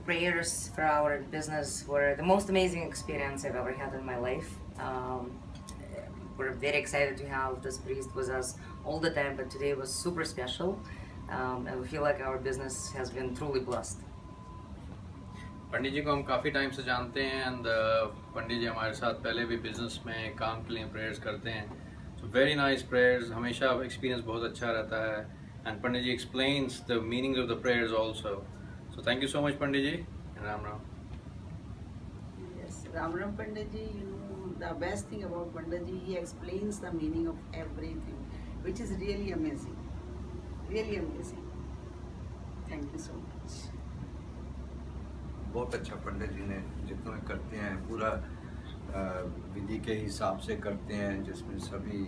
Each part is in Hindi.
prayers for our business were the most amazing experience I've ever had in my life. We're very excited to have this priest with us all the time, but today was super special, and we feel like our business has been truly blessed. पंडित जी को हम काफ़ी टाइम से जानते हैं एंड पंडित जी हमारे साथ पहले भी बिजनेस में काम के लिए प्रेयर्स करते हैं, सो वेरी नाइस प्रेयर्स, हमेशा एक्सपीरियंस बहुत अच्छा रहता है and Pandit ji explains the meaning of the prayers also, so thank you so much Pandit ji and Ram Ram. Yes, Ram Ram Pandit ji, the best thing about Pandit ji, he explains the meaning of everything, which is really amazing. Really amazing. Thank you so much. बहुत अच्छा पंडित जी ने जितना करते हैं पूरा विधि के हिसाब से करते हैं, जिसमें सभी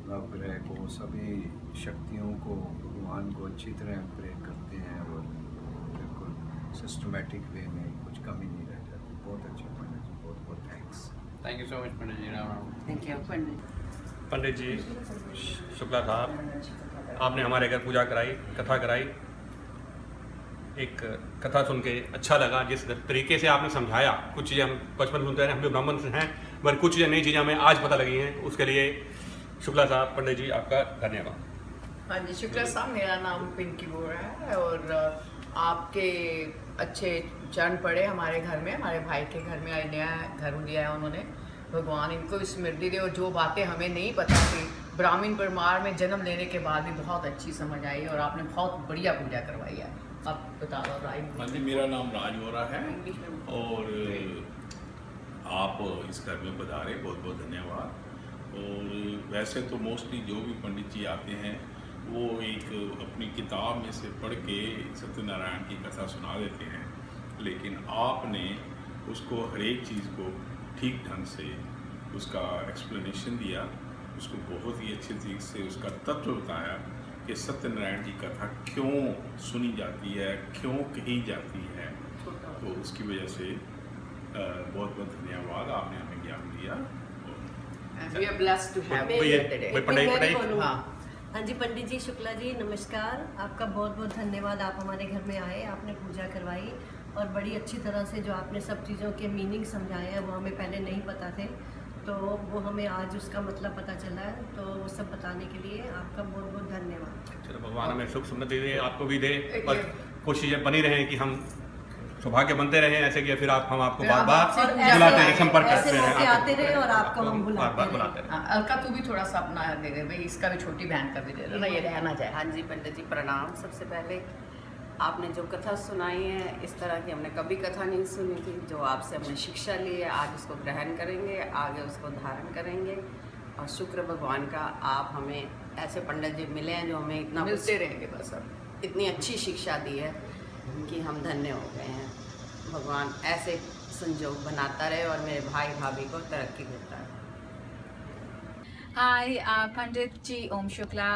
नवग्रह को, सभी शक्तियों को, भगवान को अच्छी तरह प्रेयर करते हैं और बिल्कुल सिस्टमेटिक वे में कुछ कमी नहीं रह जाती. बहुत अच्छा पंडित जी, बहुत बहुत thanks. Thank you so much Pandit ji. Ram Ram. Thank you. Pandit ji Shukla साहब, आपने हमारे घर पूजा कराई, कथा कराई. एक कथा सुन के अच्छा लगा, जिस तरीके से आपने समझाया. कुछ चीज़ें हम बचपन सुनते हैं, हम भी ब्राह्मण से हैं, पर कुछ चीज़ें नई चीज़ें हमें आज पता लगी हैं. उसके लिए शुक्ला साहब, पंडित जी आपका धन्यवाद. हाँ जी, शुक्ला साहब, मेरा नाम पिंकी बोरा है और आपके अच्छे चरण पड़े हमारे घर में, हमारे भाई के घर में नया घर दिया है उन्होंने. भगवान इनको स्मृति दे और जो बातें हमें नहीं पता थी ब्राह्मण परिवार में जन्म लेने के बाद भी बहुत अच्छी समझ आई और आपने बहुत बढ़िया पूजा करवाई है. आप बता दो. हाँ जी, मेरा नाम राज बोरा है और आप इस घर में पधारे, बहुत बहुत धन्यवाद. और वैसे तो मोस्टली जो भी पंडित जी आते हैं वो एक अपनी किताब में से पढ़ के सत्यनारायण की कथा सुना देते हैं, लेकिन आपने उसको हर एक चीज़ को ठीक ढंग से उसका एक्सप्लेनेशन दिया, उसको बहुत ही अच्छे तरीके से उसका तत्व बताया कि सत्यनारायण की कथा क्यों सुनी जाती है, क्यों कही जाती है. तो उसकी वजह से बहुत बहुत धन्यवाद, आपने हमें ज्ञान दिया. We are blessed to have you here today. हाँ जी, पंडित जी शुक्ला जी नमस्कार. आपका बहुत बहुत धन्यवाद. आप हमारे घर में आए, आपने पूजा करवाई और बड़ी अच्छी तरह से जो आपने सब चीज़ों के मीनिंग समझाए हैं वो हमें पहले नहीं पता थे, तो वो हमें आज उसका मतलब पता चला है. तो वो सब बताने के लिए आपका बहुत बहुत धन्यवाद. चलो भगवान हमें सुख समृद्धि दे, आपको भी दे और कोशिशें बनी रहें कि हम सौभाग्य बनते रहें ऐसे कि फिर हम आपको बार बार बुलाते रहें, संपर्क करते रहें, आते रहे और आपको हम बुलाते रहें. अलका तू भी थोड़ा सा अपना दे दे भाई, इसका भी छोटी बहन का भी दे दे ना, ये रहना चाहिए. हाँ जी पंडित जी प्रणाम. सबसे पहले आपने जो कथा सुनाई है, इस तरह की हमने कभी कथा नहीं सुनी थी. जो आपसे हमने शिक्षा ली है आज उसको ग्रहण करेंगे, आगे उसको धारण करेंगे और शुक्र भगवान का आप हमें ऐसे पंडित जी मिले हैं जो हमें इतना मिलते रहेंगे. बस अब इतनी अच्छी शिक्षा दी है कि हम धन्य हो गए हैं. भगवान ऐसे संजोग बनाता रहे और मेरे भाई भाभी को तरक्की देता रहे. Hi, Pandit Ji Om Shukla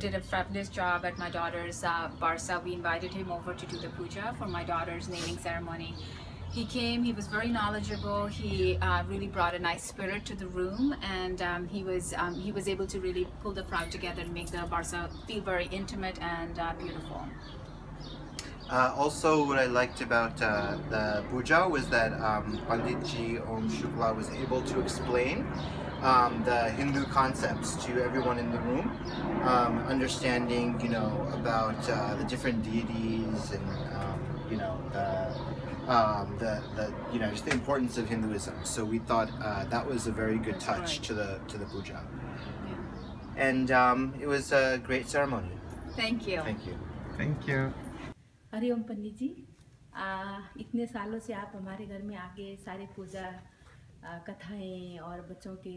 did a fabulous job at my daughter's Barsa. We invited him over to do the puja for my daughter's naming ceremony. He came, he was very knowledgeable, he really brought a nice spirit to the room, and he was able to really pull the crowd together and make the Barsa feel very intimate and beautiful. Also, what I liked about the puja was that Pandit Ji Om Shukla was able to explain the Hindu concepts to everyone in the room, understanding, about the different deities and, just the importance of Hinduism. So we thought that was a very good touch to the puja, and it was a great ceremony. Thank you. Thank you. Thank you. Hariom पंडित जी, इतने सालों से आप हमारे घर में आके सारी पूजा कथाएं और बच्चों के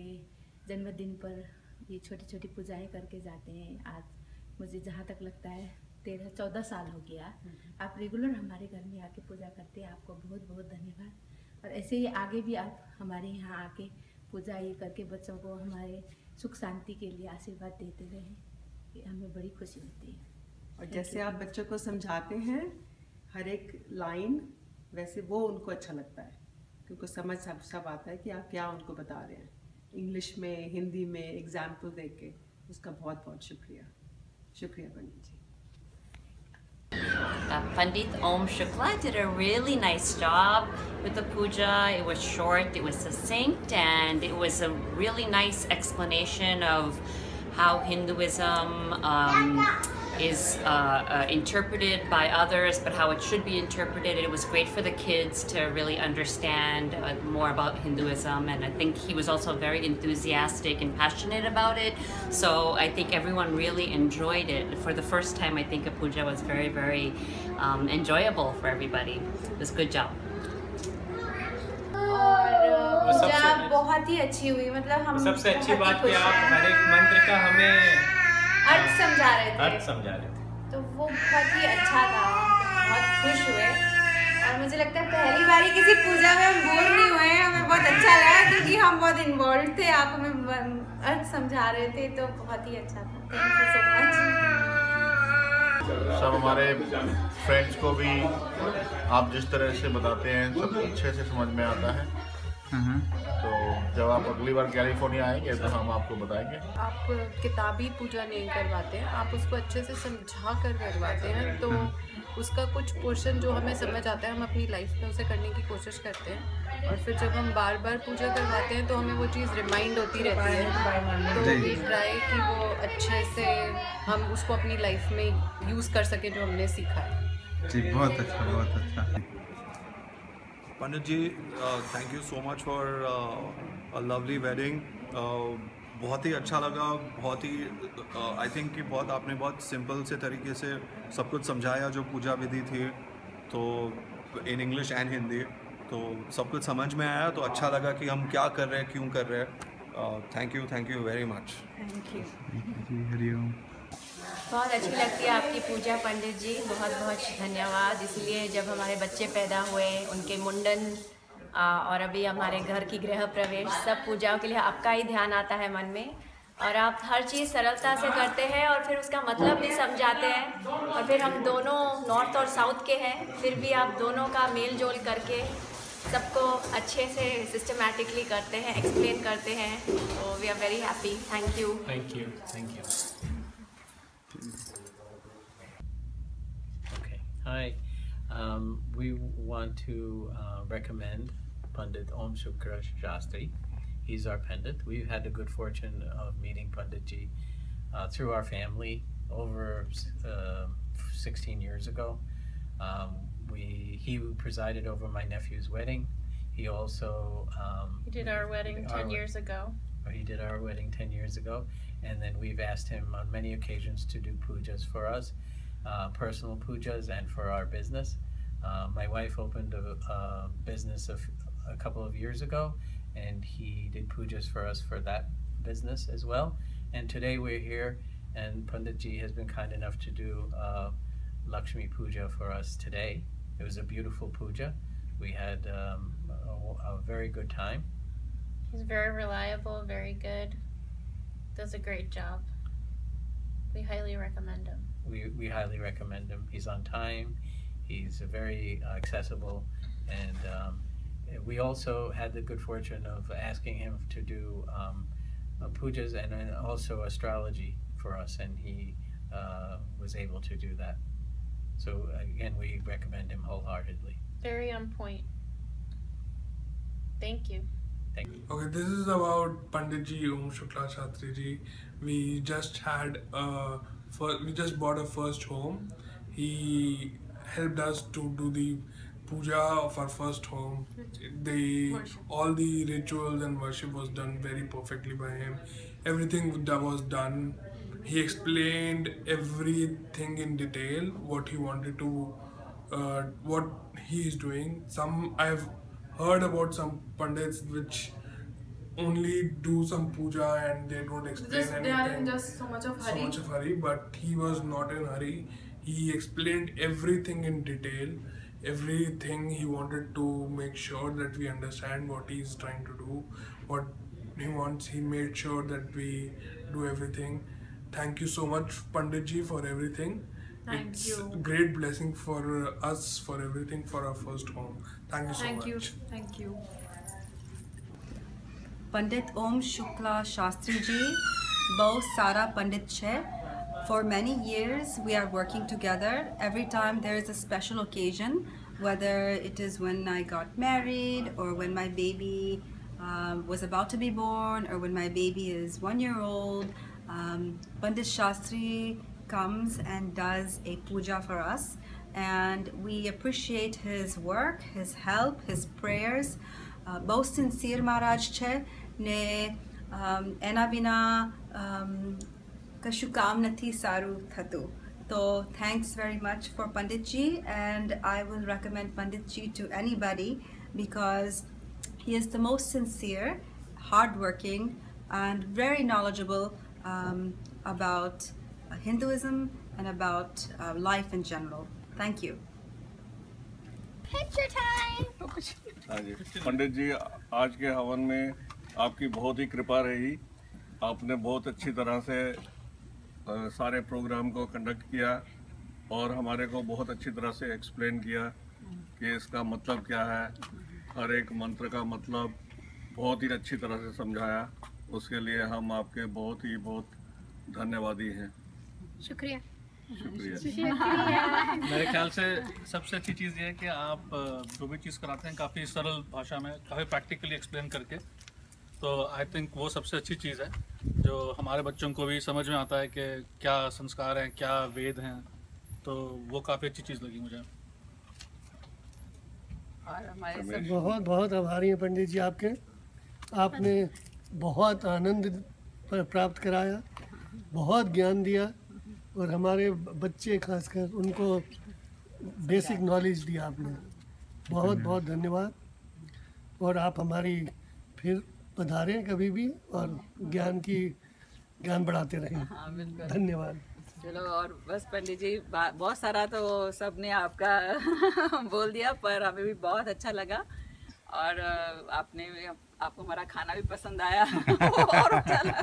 जन्मदिन पर ये छोटी छोटी पूजाएं करके जाते हैं. आज मुझे जहाँ तक लगता है 13-14 साल हो गया आप रेगुलर हमारे घर में आके पूजा करते हैं. आपको बहुत बहुत धन्यवाद. और ऐसे ही आगे भी आप हमारे यहाँ आके पूजा ये करके बच्चों को हमारे सुख शांति के लिए आशीर्वाद देते रहें, ये हमें बड़ी खुशी होती है. और जैसे आप बच्चों को समझाते हैं हर एक लाइन, वैसे वो उनको अच्छा लगता है क्योंकि समझ सब आता है कि आप क्या उनको बता रहे हैं. इंग्लिश में, हिंदी में एग्जाम्पल दे के उसका बहुत बहुत शुक्रिया. शुक्रिया पंडित जी. Pandit Om Shukla did a really nice job with the puja. It was short, it was succinct, and it was a really nice explanation of how Hinduism is interpreted by others, but how it should be interpreted. It was great for the kids to really understand more about Hinduism, and I think he was also very enthusiastic and passionate about it. So I think everyone really enjoyed it. For the first time, I think a puja was very, very enjoyable for everybody. It was a good job. और पूजा बहुत ही अच्छी हुई, मतलब हम सबसे अच्छी बात कि आप हर एक मंत्र का हमें अर्थ समझा रहे थे, तो वो बहुत ही अच्छा था, बहुत खुश हुए। और मुझे लगता है पहली बारी किसी पूजा में हम बोर नहीं हुए, हमें बहुत अच्छा लगा क्योंकि हम बहुत इन्वॉल्व थे, आप हमें अर्थ समझा रहे थे, तो बहुत ही अच्छा था। Thank you so much. सब हमारे फ्रेंड्स को भी आप जिस तरह से बताते हैं सब अच्छे से समझ में आता है। तो जब आप अगली बार कैलिफोर्निया आएंगे तो हम आपको बताएंगे। आप किताबी पूजा नहीं करवाते हैं, आप उसको अच्छे से समझा कर करवाते हैं, तो उसका कुछ पोर्शन जो हमें समझ आता है हम अपनी लाइफ में उसे करने की कोशिश करते हैं, और फिर जब हम बार बार पूजा करवाते हैं तो हमें वो चीज़ रिमाइंड होती रहती है, तो वी ट्राई कि वो अच्छे से हम उसको अपनी लाइफ में यूज़ कर सकें जो हमने सीखा है। जी बहुत अच्छा, बहुत अच्छा। Pandit ji, thank you so much for a lovely wedding. बहुत ही अच्छा लगा, बहुत ही आई थिंक कि बहुत आपने बहुत सिंपल से तरीके से सब कुछ समझाया जो पूजा विधि थी, तो इन इंग्लिश एंड हिंदी, तो सब कुछ समझ में आया, तो अच्छा लगा कि हम क्या कर रहे हैं, क्यों कर रहे हैं। Thank you very much. Thank you ji, हरिओम। बहुत अच्छी लगती है आपकी पूजा पंडित जी, बहुत बहुत धन्यवाद। इसलिए जब हमारे बच्चे पैदा हुए, उनके मुंडन और अभी हमारे घर की गृह प्रवेश, सब पूजाओं के लिए आपका ही ध्यान आता है मन में, और आप हर चीज़ सरलता से करते हैं और फिर उसका मतलब भी समझाते हैं। और फिर हम दोनों नॉर्थ और साउथ के हैं, फिर भी आप दोनों का मेल जोल करके सबको अच्छे से सिस्टमैटिकली करते हैं, एक्सप्लेन करते हैं, तो we are very happy. Thank you. Thank you, thank you. Okay, hi. We want to recommend Pandit Om Shukla Shastri. He's our Pandit. We've had the good fortune of meeting Pandit Ji through our family over 16 years ago. He presided over my nephew's wedding. He also he did our wedding 10 years ago. He did our wedding 10 years ago, and then we've asked him on many occasions to do pujas for us, personal pujas, and for our business. My wife opened a business a couple of years ago, and he did pujas for us for that business as well. And today we're here, and Pandit Ji has been kind enough to do Lakshmi Puja for us today. It was a beautiful puja. We had a very good time. He's very reliable, very good, does a great job. We highly recommend him. We highly recommend him. He's on time, he's very accessible, and we also had the good fortune of asking him to do pujas and then also astrology for us, and he was able to do that. So again, we recommend him wholeheartedly. Very on point. Thank you. Okay, this is about Pandit Ji Om Shukla Shastri Ji. We just bought a first home. He helped us to do the puja of our first home. All the rituals and worship was done very perfectly by him. Everything that was done, he explained everything in detail, what he wanted to, what he is doing. I've heard about some pandits which only do some puja and they don't explain anything. They are in just so much of hurry. But he was not in hurry. He explained everything in detail, everything. He wanted to make sure that we understand what he is trying to do, what he wants. He made sure that we do everything. Thank you so much, Pandit Ji, for everything. It's a great blessing for us, for everything, for our first home. Thank you so much. Thank you. पंडित ओम शुक्ला शास्त्री जी बहुत सारा पंडित है, For many years, we are working together. Every time there is a special occasion, whether it is when I got married or when my baby was about to be born or when my baby is 1 year old, Pandit Shastri comes and does a puja for us. And we appreciate his work, his help, his prayers. बहुत sincere Maharaj छे ने એના વિના કશું કામ નથી સારું થતું. So thanks very much for Pandit Ji, and I will recommend Pandit Ji to anybody because he is the most sincere, hardworking, and very knowledgeable about Hinduism and about life in general. Thank you. Picture time. हाँ जी, पंडित जी आज के हवन में आपकी बहुत ही कृपा रही. आपने बहुत अच्छी तरह से सारे प्रोग्राम को कंडक्ट किया और हमारे को बहुत अच्छी तरह से एक्सप्लेन किया कि इसका मतलब क्या है. हर एक मंत्र का मतलब बहुत ही अच्छी तरह से समझाया. उसके लिए हम आपके बहुत धन्यवादी हैं. शुक्रिया. मेरे ख्याल से सबसे अच्छी चीज़ ये है कि आप जो भी चीज़ कराते हैं काफ़ी सरल भाषा में, काफ़ी प्रैक्टिकली एक्सप्लेन करके. तो आई थिंक वो सबसे अच्छी चीज़ है जो हमारे बच्चों को भी समझ में आता है कि क्या संस्कार हैं, क्या वेद हैं. तो वो काफ़ी अच्छी चीज़ लगी मुझे. बहुत आभारी हैं पंडित जी आपके. आपने बहुत आनंद प्राप्त कराया, बहुत ज्ञान दिया और हमारे बच्चे खासकर उनको बेसिक नॉलेज दिया आपने. बहुत धन्यवाद. और आप हमारी फिर पधारें कभी भी और ज्ञान बढ़ाते रहें. हाँ बिल्कुल. धन्यवाद. चलो और बस पंडित जी बहुत सारा तो सबने आपका बोल दिया, पर हमें भी बहुत अच्छा लगा और आपको हमारा खाना भी पसंद आया और अच्छा लगा.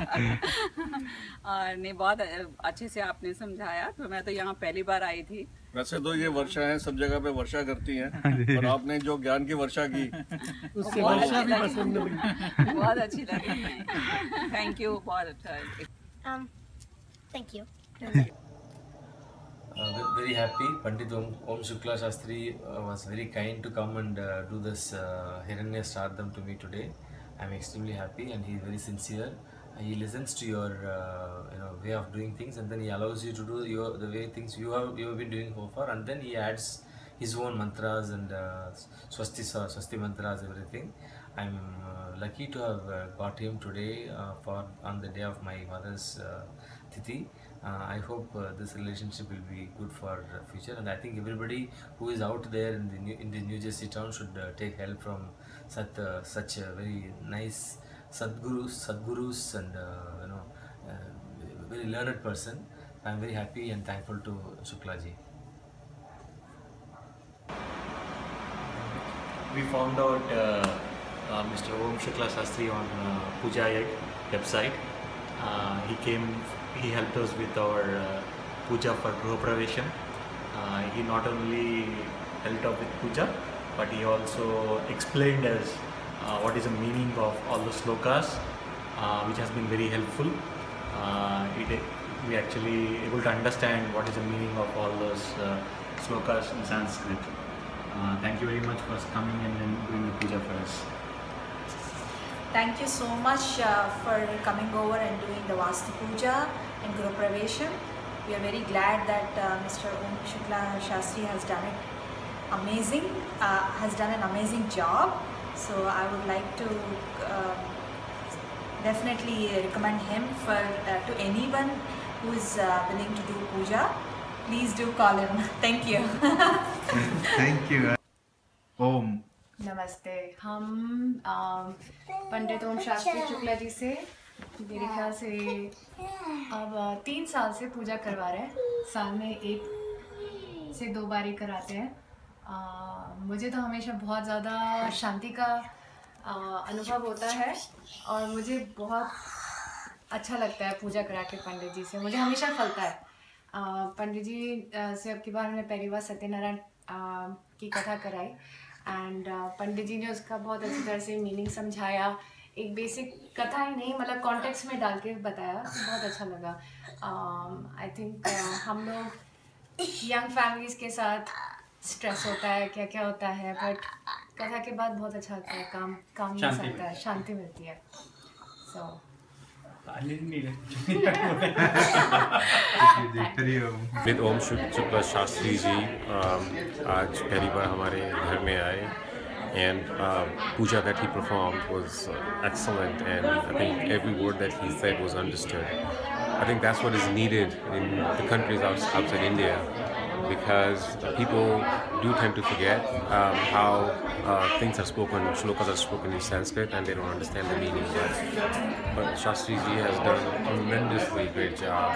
और नहीं बहुत अच्छे से आपने समझाया. तो मैं तो यहाँ पहली बार आई थी. वैसे तो ये वर्षा है, सब जगह पे वर्षा करती हैं और आपने जो ज्ञान की वर्षा की उससे वर्षा भी पसंद हुई. बहुत अच्छी लगी. Thank you. बहुत अच्छा. Thank you. Very happy. Pandit Om Shukla Shastri was very kind to come and do this Hiranya Shraddham to me today. I'm extremely happy, and he's very sincere. He listens to your way of doing things, and then he allows you to do the way things you have been doing so far, and then he adds his own mantras and swasti mantras, everything. I'm lucky to have got him today on the day of my mother's Tithi. I hope this relationship will be good for future, and I think everybody who is out there in the New Jersey town should take help from such a very nice Sadgurus and very learned person. I'm very happy and thankful to Shukla ji. We found out Mr. Om Shukla Shastri on Puja website. He helped us with our puja for Gruha Pravesham. He not only helped out with puja, but he also explained us what is the meaning of all the slokas, which has been very helpful. We actually able to understand what is the meaning of all those slokas in Sanskrit. Thank you very much for coming and doing the puja for us. Thank you so much for coming over and doing the Vastu Puja and Guru Pravesham. We are very glad that Mr. Om Shukla Shastri has done an amazing job. So I would like to definitely recommend him to anyone who is willing to do puja. Please do call him. Thank you. Thank you. Om. नमस्ते. हम पंडित ओम शास्त्री शुक्ला जी से मेरे ख्याल से अब 3 साल से पूजा करवा रहे हैं. साल में 1 से 2 बार ही कराते हैं. मुझे तो हमेशा बहुत ज़्यादा शांति का अनुभव होता है और मुझे बहुत अच्छा लगता है पूजा करा के पंडित जी से. मुझे हमेशा फलता है. पंडित जी से अब की बार हमने पहली बार सत्यनारायण की कथा कराई एंड पंडित जी ने उसका बहुत अच्छी तरह से मीनिंग समझाया, एक बेसिक कथा ही नहीं मतलब कॉन्टेक्स्ट में डाल के बताया, बहुत अच्छा लगा। आई थिंक हम लोग यंग फैमिलीज के साथ स्ट्रेस होता है, क्या क्या होता है, बट कथा के बाद बहुत अच्छा लगता है, काम मिल सकता है, शांति मिलती है। सो विद ओम शुक्ला शास्त्री जी आज पहली बार हमारे घर में आए and puja that he performed was excellent, and I think every word that he said was understood. I think that's what is needed in the countries outside India, because people do tend to forget how things are spoken, shlokas are spoken in Sanskrit, and they don't understand the meaning. But Shastri ji has done a tremendously great job,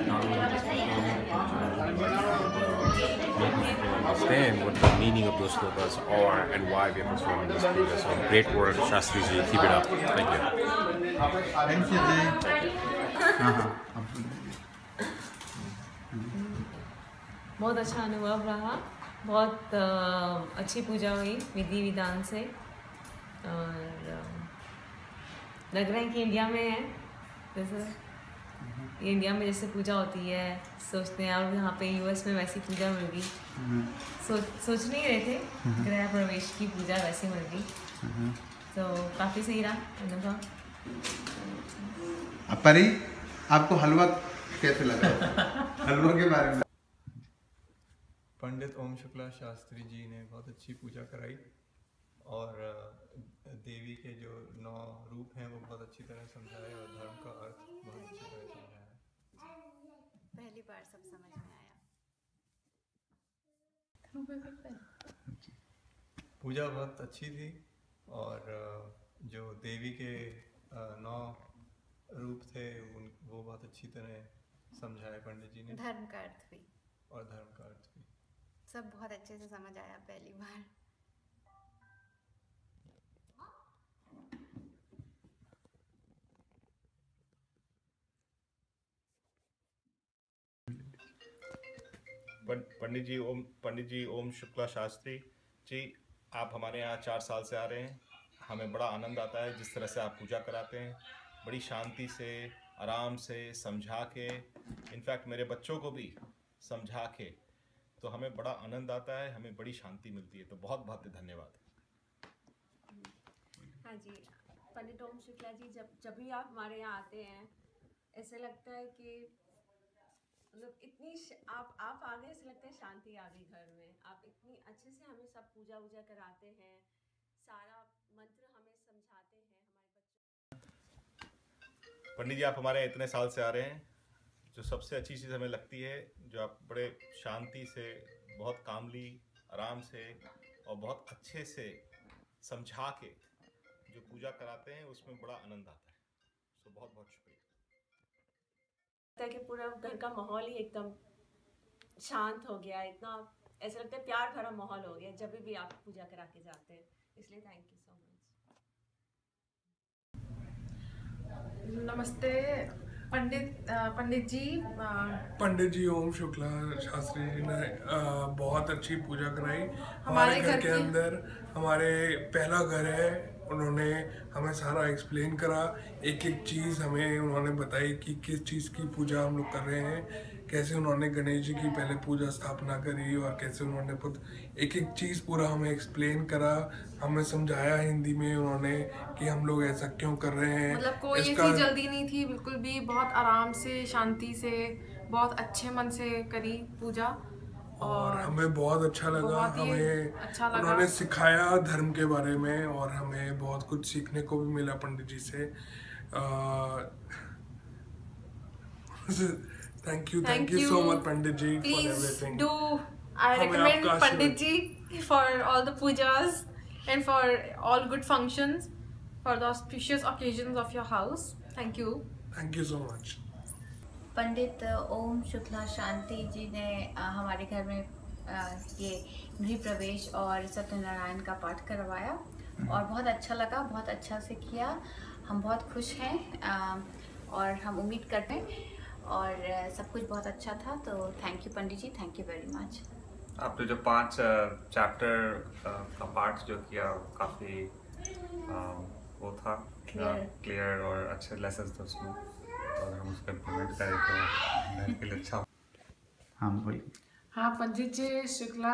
not only just making people understand what the meaning of those shlokas are and why we are performing this puja. So great work, Shastri ji. Keep it up. Thank you. Thank you ji. बहुत अच्छा अनुभव रहा, बहुत अच्छी पूजा हुई विधि विधान से, और लग रहा है कि इंडिया में है, जैसे इंडिया में जैसे पूजा होती है सोचते हैं, और यहाँ पे यूएस में वैसी पूजा मिल गई, सोच नहीं रहे थे गृह प्रवेश की पूजा वैसी मिल गई, तो काफ़ी सही रहा अनुभव। परी, आपको हलवा कैसे लगा? हलवा के बारे में। पंडित ओम शुक्ला शास्त्री जी ने बहुत अच्छी पूजा कराई, और देवी के जो 9 रूप हैं वो बहुत अच्छी तरह समझाए, और धर्म का अर्थ बहुत अच्छी तरह समझाया। पहली बार सब समझ में आया। पूजा बहुत अच्छी थी, और जो देवी के 9 रूप थे वो बहुत अच्छी तरह समझाए पंडित जी ने। धर्म का अर्थ भी, और धर्म का अर्थ भी सब बहुत अच्छे से समझ आया पहली बार। पंडित जी ओम शुक्ला शास्त्री जी, आप हमारे यहाँ 4 साल से आ रहे हैं। हमें बड़ा आनंद आता है जिस तरह से आप पूजा कराते हैं, बड़ी शांति से, आराम से समझा के, इनफैक्ट मेरे बच्चों को भी समझा के, तो हमें बड़ा आनंद आता है, हमें बड़ी शांति मिलती है, तो बहुत बहुत धन्यवाद। हाँ जी, पंडित ओम शुक्ला जी, जब भी आप हमारे यहाँ आते हैं ऐसे लगता है कि मतलब इतनी आप आ गए, ऐसे लगता है शांति आ गई घर में। आप इतनी अच्छे से हमें सब पूजा वूजा कराते हैं, सारा मंत्र हमें समझाते हैं हमारे बच्चों। पंडित जी, आप हमारे यहाँ इतने साल से आ रहे हैं, जो सबसे अच्छी चीज़ हमें लगती है, जो आप बड़े शांति से, बहुत कामली, आराम से और बहुत अच्छे से समझा के जो पूजा कराते हैं, उसमें बड़ा आनंद आता है। तो बहुत बहुत शुक्रिया। कि पूरा घर का माहौल ही एकदम शांत हो गया, इतना ऐसा लगता है प्यार भरा माहौल हो गया जब भी आप पूजा करा के जाते हैं, इसलिए थैंक यू सो मच। नमस्ते पंडित जी ओम शुक्ला शास्त्री जी ने बहुत अच्छी पूजा कराई हमारे घर के अंदर। हमारे पहला घर है, उन्होंने हमें सारा एक्सप्लेन करा, एक एक चीज़ हमें उन्होंने बताई कि किस चीज़ की पूजा हम लोग कर रहे हैं, कैसे उन्होंने गणेश जी की पहले पूजा स्थापना करी, और कैसे उन्होंने खुद एक एक चीज़ पूरा हमें एक्सप्लेन करा, हमें समझाया हिंदी में उन्होंने कि हम लोग ऐसा क्यों कर रहे हैं। मतलब कोई ऐसी जल्दी नहीं थी, बिल्कुल भी बहुत आराम से, शांति से, बहुत अच्छे मन से करी पूजा, और हमें बहुत अच्छा लगा। हमें उन्होंने सिखाया धर्म के बारे में, और हमें बहुत कुछ सीखने को भी मिला पंडित जी से। Thank you so much Pandit ji for everything. I recommend Pandit ji for all the pujas and for all good functions, for the auspicious occasions of your house. Thank you. Thank you so much. पंडित ओम शुक्ला शांति जी ने हमारे घर में ये गृह प्रवेश और सत्यनारायण का पाठ करवाया, और बहुत अच्छा लगा, बहुत अच्छा से किया। हम बहुत खुश हैं, और हम उम्मीद करते हैं, और सब कुछ बहुत अच्छा था। तो thank you Pandit ji, thank you very much. आपने जो 5 चैप्टर का पाठ जो किया काफ़ी वो था, क्लियर और अच्छे लेसन थे उसमें, और हम उसको इम्प्लीमेंट करें तो घर के लिए अच्छा। हाँ बोलिए। हाँ, Pandit Ji Shukla,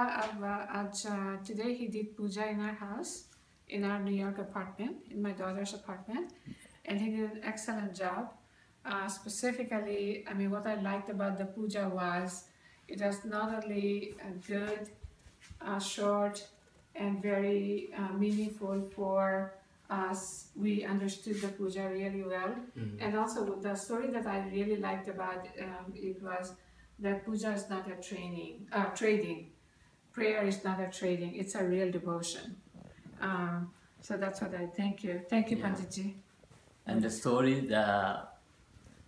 today he did puja in our house, in our New York apartment, in my daughter's apartment, and he did an excellent job. Specifically, I mean, what I liked about the puja was it was not only good, short, and very meaningful for us. We understood the puja really well, and also the story that I really liked about it was that puja is not a trading. Prayer is not a trading. It's a real devotion. So that's what I thank you. Thank you, Pandit Ji. And the story, the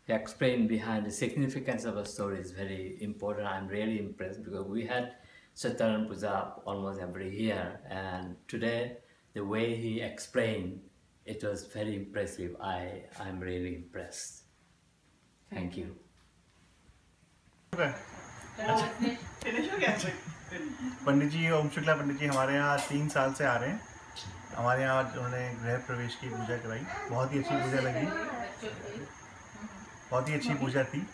explain behind the significance of the story is very important. I'm really impressed because we had Satyanan Puja almost every year, and today the way he explained it was very impressive. I'm really impressed. Thank you. Pandit जी ओम शुक्ला पंडित जी हमारे यहाँ 3 साल से आ रहे हैं। हमारे यहाँ उन्होंने गृह प्रवेश की पूजा कराई, बहुत ही अच्छी पूजा लगी, बहुत ही अच्छी पूजा थी।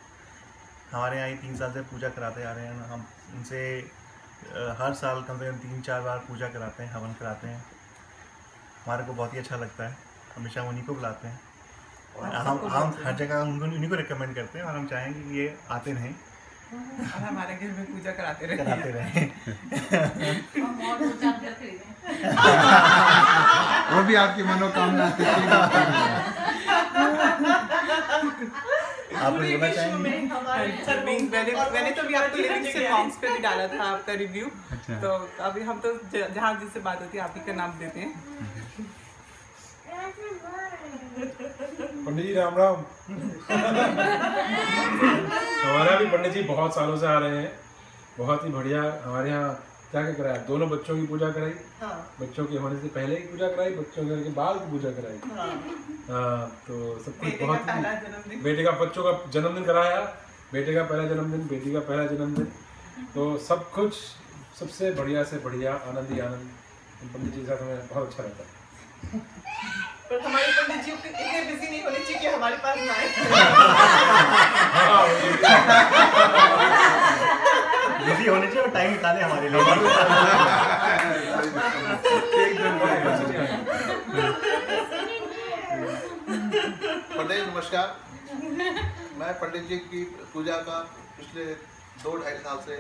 हमारे यहाँ ये 3 साल से पूजा कराते आ रहे हैं। हम उनसे हर साल कम से कम 3-4 बार पूजा कराते हैं, हवन कराते हैं। हमारे को बहुत ही अच्छा लगता है, हमेशा उन्हीं को बुलाते हैं और हम हर जगह उन्हीं को रिकमेंड करते हैं और हम चाहेंगे कि ये आते रहें और हमारे घर में पूजा कराते रहें। वो भी आपकी मनोकामना से आप बोलना चाहेंगे? मैंने तो अभी आपको लिरिक्स से सॉन्ग्स पे भी डाला था आपका रिव्यू। तो अभी हम तो जहाँ जिससे बात होती है आप ही का नाम देते हैं। पंडित जी राम राम। हमारा भी पंडित जी बहुत सालों से आ रहे हैं, बहुत ही बढ़िया। हमारे यहाँ क्या क्या कराया, दोनों बच्चों की पूजा कराई, बच्चों के होने से पहले की पूजा कराई, बच्चों के बाद की पूजा कराई। हाँ, तो सब कुछ बहुत ही, बेटे का बच्चों का जन्मदिन कराया, बेटे का पहला जन्मदिन, बेटी का पहला जन्मदिन, तो सब कुछ सबसे बढ़िया से बढ़िया, आनंद ही आनंद। पंडित जी के साथ हमें बहुत अच्छा लगता है। पर हमारे पंडित जी इतने बिजी नहीं होने चाहिए कि हमारे पास ना आए। बिजी होने चाहिए और टाइम निकाले हमारे लिए। पंडित नमस्कार, मैं पंडित जी की पूजा का पिछले 2-2.5 साल से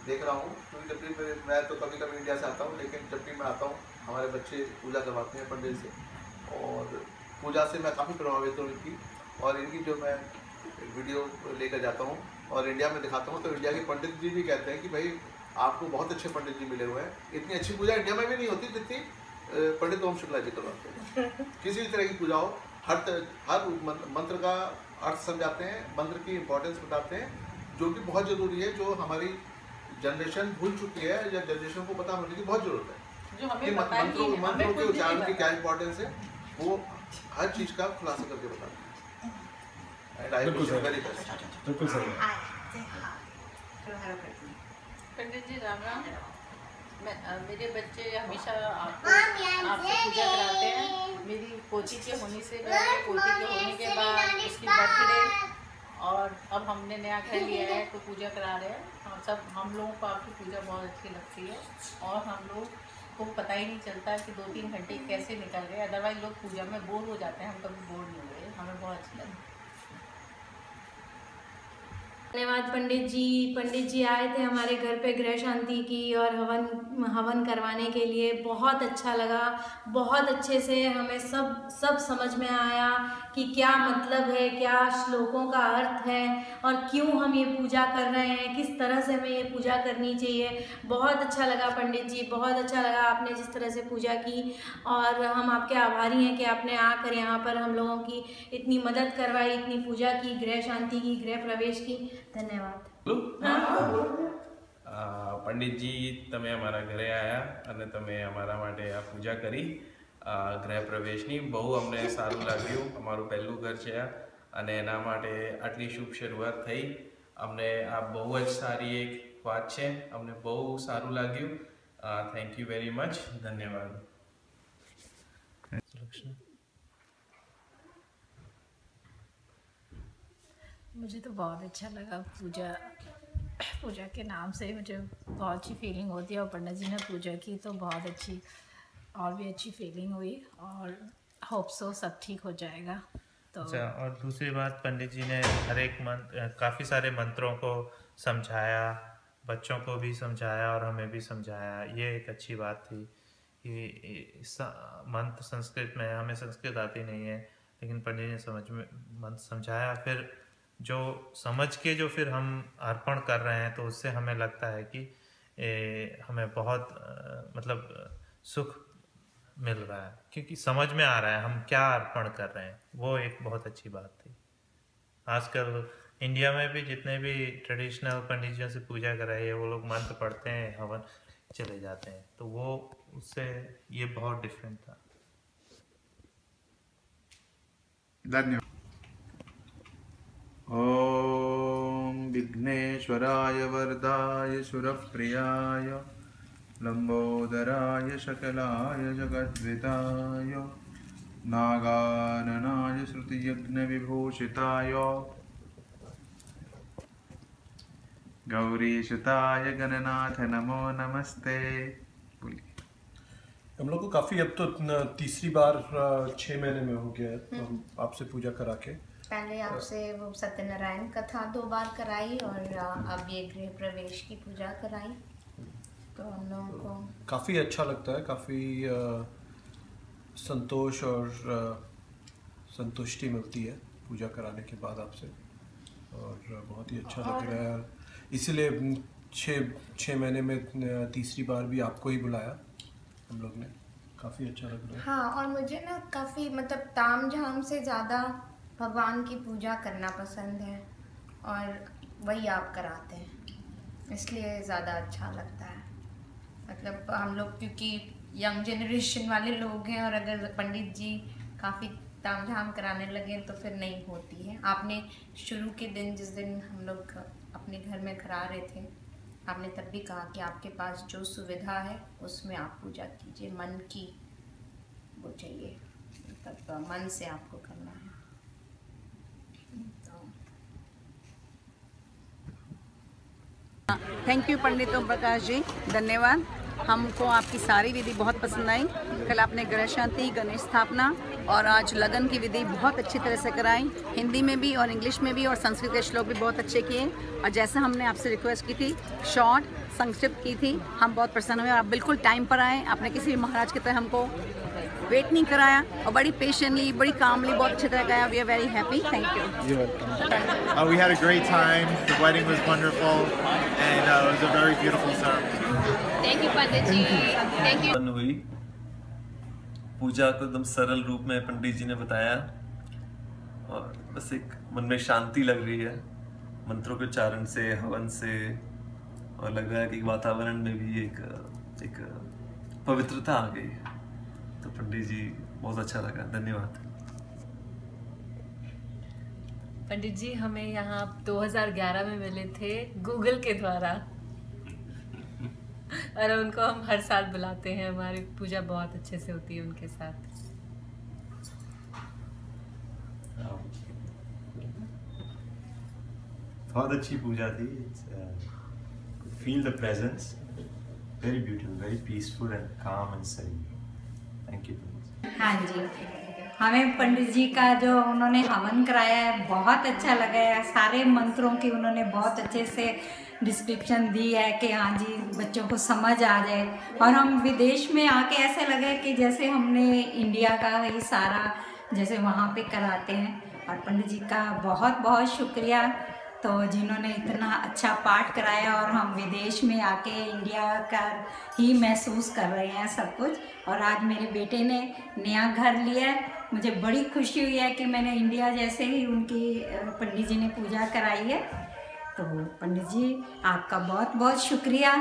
देख रहा हूँ। क्योंकि जब भी मैं तो कभी कभी इंडिया से आता हूँ, लेकिन जब भी मैं आता हूँ हमारे बच्चे पूजा करवाते हैं पंडित से, और पूजा से मैं काफ़ी प्रभावित हूँ इनकी। और इनकी जो मैं वीडियो लेकर जाता हूँ और इंडिया में दिखाता हूँ, तो इंडिया के पंडित जी भी कहते हैं कि भाई आपको बहुत अच्छे पंडित जी मिले हुए हैं। इतनी अच्छी पूजा इंडिया में भी नहीं होती जितनी पंडित ओम शुक्ला जी करवाते हैं। किसी भी तरह की पूजा हो, हर मंत्र का अर्थ समझाते हैं, मंत्र की इम्पोर्टेंस बताते हैं, जो कि बहुत ज़रूरी है, जो हमारी जनरेशन भूल चुकी है या जनरेशन को पता होने की बहुत ज़रूरत है कि मंत्रों के उच्चारण की क्या इम्पोर्टेंस है, वो हर चीज़ का खुलासा करके बताते हैं। बिल्कुल सही। पंडित जी राम राम। मेरे बच्चे हमेशा आपसे पूजा कराते हैं। मेरी पोती के होने से पहले, पोती के होने के बाद, उसकी बर्थडे, और अब हमने नया घर लिया है तो पूजा करा रहे हैं। हम लोगों को आपकी पूजा बहुत अच्छी लगती है और हम लोग को पता ही नहीं चलता कि 2-3 घंटे कैसे निकल गए। अदरवाइज लोग पूजा में बोर हो जाते हैं, हम कभी बोर नहीं हुए, हमें बहुत अच्छा लगा। धन्यवाद पंडित जी आए थे हमारे घर पे गृह शांति की और हवन करवाने के लिए। बहुत अच्छा लगा, बहुत अच्छे से हमें सब समझ में आया कि क्या मतलब है, क्या श्लोकों का अर्थ है और क्यों हम ये पूजा कर रहे हैं, किस तरह से हमें ये पूजा करनी चाहिए। बहुत अच्छा लगा पंडित जी, बहुत अच्छा लगा आपने जिस तरह से पूजा की, और हम आपके आभारी हैं कि आपने आकर यहाँ पर हम लोगों की इतनी मदद करवाई, इतनी पूजा की, गृह शांति की, गृह प्रवेश की। धन्यवाद। પંડિતજી તમે અમારા ઘરે આવ્યા અને તમે અમારા માટે આ પૂજા કરી ગૃહ પ્રવેશની, બહુ અમને સારું લાગ્યું। અમારું પહેલું ઘર છે અને એના માટે આટલી શુભ શરૂઆત થઈ, અમને આ બહુ જ સારી એક વાત છે, અમને બહુ સારું લાગ્યું। થેન્ક યુ વેરી મચ, ધન્યવાદ। मुझे तो बहुत अच्छा लगा पूजा के नाम से मुझे बहुत अच्छी फीलिंग होती है, और पंडित जी ने पूजा की तो बहुत अच्छी और भी अच्छी फीलिंग हुई, और होप सो सब ठीक हो जाएगा। तो अच्छा, और दूसरी बात, पंडित जी ने हर एक काफ़ी सारे मंत्रों को समझाया, बच्चों को भी समझाया और हमें भी समझाया। ये एक अच्छी बात थी कि मंत्र संस्कृत में, हमें संस्कृत आती नहीं है, लेकिन पंडित जी ने मंत्र समझाया। फिर जो समझ के जो फिर हम अर्पण कर रहे हैं, तो उससे हमें लगता है कि हमें बहुत मतलब सुख मिल रहा है, क्योंकि समझ में आ रहा है हम क्या अर्पण कर रहे हैं। वो एक बहुत अच्छी बात थी। आजकल इंडिया में भी जितने भी ट्रेडिशनल पंडितों से पूजा कराई है, वो लोग मंत्र पढ़ते हैं, हवन चले जाते हैं, तो वो उससे ये बहुत डिफरेंट था। धन्यवाद। ओम विघ्नेश्वराय वरदाय सुरप्रियाय लंबोदराय शकलाय जगद्विताय नागाननाय श्रुतियज्ञ विभूषिताय गौरीसुताय गणनाथ नमो नमस्ते। हम लोग को काफ़ी, अब तो तीसरी बार 6 महीने में हो गया है हम आपसे पूजा करा के। पहले आपसे वो सत्यनारायण कथा 2 बार कराई, और अब ये गृह प्रवेश की पूजा कराई, तो हम लोगों को काफ़ी अच्छा लगता है, काफ़ी संतोष और संतुष्टि मिलती है पूजा कराने के बाद आपसे, और बहुत ही अच्छा लग रहा है। इसीलिए 6 महीने में तीसरी बार भी आपको ही बुलाया हम लोग ने, काफ़ी अच्छा लग रहा है। हाँ, और मुझे ना काफ़ी मतलब ताम झाम से ज़्यादा भगवान की पूजा करना पसंद है, और वही आप कराते हैं, इसलिए ज़्यादा अच्छा लगता है। मतलब हम लोग क्योंकि यंग जनरेशन वाले लोग हैं, और अगर पंडित जी काफ़ी ताम झाम कराने लगे तो फिर नहीं होती है। आपने शुरू के दिन, जिस दिन हम लोग अपने घर में करा रहे थे, आपने तब भी कहा कि आपके पास जो सुविधा है उसमें आप पूजा कीजिए, मन की वो चाहिए, मतलब मन से आपको करना है। थैंक यू पंडित ओम प्रकाश जी, धन्यवाद। हमको आपकी सारी विधि बहुत पसंद आई। कल आपने ग्रह शांति, गणेश स्थापना और आज लगन की विधि बहुत अच्छी तरह से कराई, हिंदी में भी और इंग्लिश में भी, और संस्कृत के श्लोक भी बहुत अच्छे किए। और जैसा हमने आपसे रिक्वेस्ट की थी, शॉर्ट संक्षिप्त की थी, हम बहुत प्रसन्न हुए। आप बिल्कुल टाइम पर आए, आपने किसी भी महाराज की तरह हमको वेट नहीं कराया, और बड़ी पेशेंटली, बड़ी कामली, बहुत अच्छी तरह गया। We are very happy, thank you. We had a great time. The wedding was wonderful, and it was a very beautiful ceremony. Thank you Pandit ji, thank you. हुई पूजा को एकदम सरल रूप में पंडित जी ने बताया, और बस एक मन में शांति लग रही है मंत्रों के उच्चारण से, हवन से, और लग रहा है कि वातावरण में भी एक पवित्रता आ गई है। तो पंडित जी बहुत अच्छा लगा, धन्यवाद। पंडित जी हमें यहाँ 2011 में मिले थे गूगल के द्वारा, और उनको हम हर साल बुलाते हैं। हमारी पूजा बहुत अच्छे से होती है उनके साथ। बहुत अच्छी पूजा थी। Feel the presence, very beautiful, very peaceful and काम एंड सही। Thank you. हाँ जी, हमें पंडित जी का जो उन्होंने हवन कराया है बहुत अच्छा लगा है। सारे मंत्रों की उन्होंने बहुत अच्छे से डिस्क्रिप्शन दी है कि हाँ जी बच्चों को समझ आ जाए, और हम विदेश में आके ऐसे लगे कि जैसे हमने इंडिया का ही सारा जैसे वहाँ पे कराते हैं। और पंडित जी का बहुत बहुत शुक्रिया, तो जिन्होंने इतना अच्छा पाठ कराया, और हम विदेश में आके इंडिया का ही महसूस कर रहे हैं सब कुछ। और आज मेरे बेटे ने नया घर लिया है, मुझे बड़ी खुशी हुई है कि मैंने इंडिया जैसे ही उनकी पंडित जी ने पूजा कराई है। तो पंडित जी आपका बहुत बहुत शुक्रिया,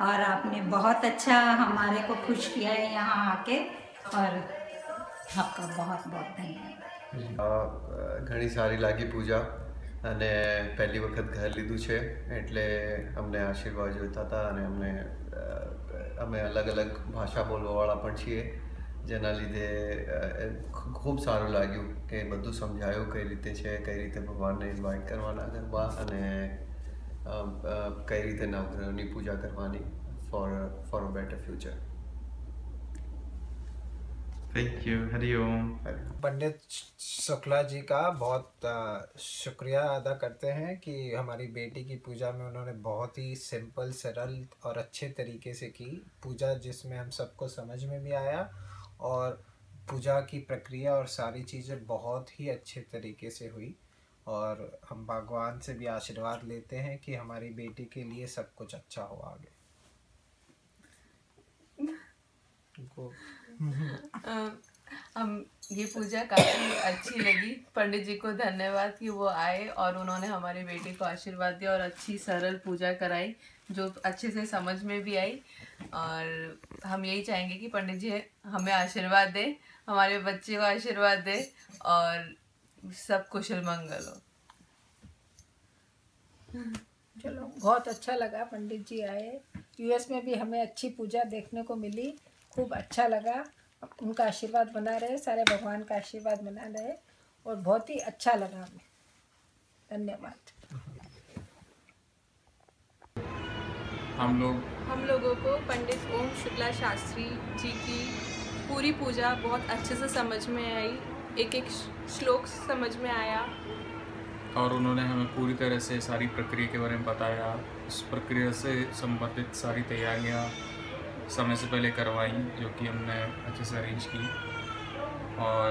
और आपने बहुत अच्छा हमारे को खुश किया है यहाँ आके, और आपका बहुत बहुत धन्यवाद। घणी सारी लागी पूजा, અને પહેલી વખત ઘર લીધું છે એટલે અમને આશીર્વાદ જોઈતા હતા, અને અમે અલગ અલગ ભાષા બોલવાવાળા પણ છીએ, જેના લીધે ખૂબ સારું લાગ્યું કે બધું સમજાયું કઈ રીતે છે, કઈ રીતે ભગવાનને ઇન્વાઇટ કરવાના ગરબા અને કઈ રીતે નવગ્રહોની પૂજા કરવાની for a better future. Thank you. हरिओम. पंडित शुक्ला जी का बहुत शुक्रिया अदा करते हैं कि हमारी बेटी की पूजा में उन्होंने बहुत ही सिंपल, सरल और अच्छे तरीके से की पूजा, जिसमें हम सबको समझ में भी आया और पूजा की प्रक्रिया और सारी चीज़ें बहुत ही अच्छे तरीके से हुई. और हम भगवान से भी आशीर्वाद लेते हैं कि हमारी बेटी के लिए सब कुछ अच्छा हो आगे. हम ये पूजा काफ़ी अच्छी लगी. पंडित जी को धन्यवाद कि वो आए और उन्होंने हमारी बेटी को आशीर्वाद दिया और अच्छी सरल पूजा कराई जो अच्छे से समझ में भी आई. और हम यही चाहेंगे कि पंडित जी हमें आशीर्वाद दे, हमारे बच्चे को आशीर्वाद दे और सब कुशल मंगल हो. चलो, बहुत अच्छा लगा पंडित जी आए. यूएस में भी हमें अच्छी पूजा देखने को मिली, खूब अच्छा लगा. उनका आशीर्वाद बना रहे, सारे भगवान का आशीर्वाद बना रहे और बहुत ही अच्छा लगा हमें. धन्यवाद. हम लोगों को पंडित ओम शुक्ला शास्त्री जी की पूरी पूजा बहुत अच्छे से समझ में आई. एक एक श्लोक समझ में आया और उन्होंने हमें पूरी तरह से सारी प्रक्रिया के बारे में बताया. उस प्रक्रिया से संबंधित सारी तैयारियां समय से पहले करवाई जो कि हमने अच्छे से अरेंज की. और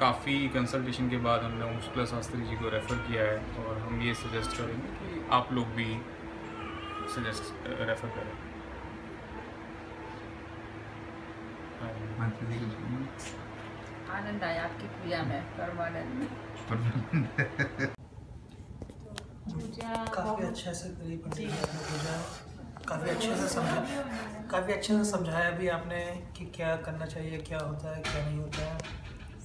काफ़ी कंसल्टेशन के बाद हमने ओम शुक्ला शास्त्री जी को रेफ़र किया है और हम ये सजेस्ट करेंगे कि आप लोग भी रेफ़र करें. आनंद आया आपकी पूजा में, परमानंद. काफ़ी अच्छे से करी पंडित जी ने पूजा. काफ़ी अच्छे से समझाया भी आपने कि क्या करना चाहिए, क्या होता है, क्या नहीं होता है.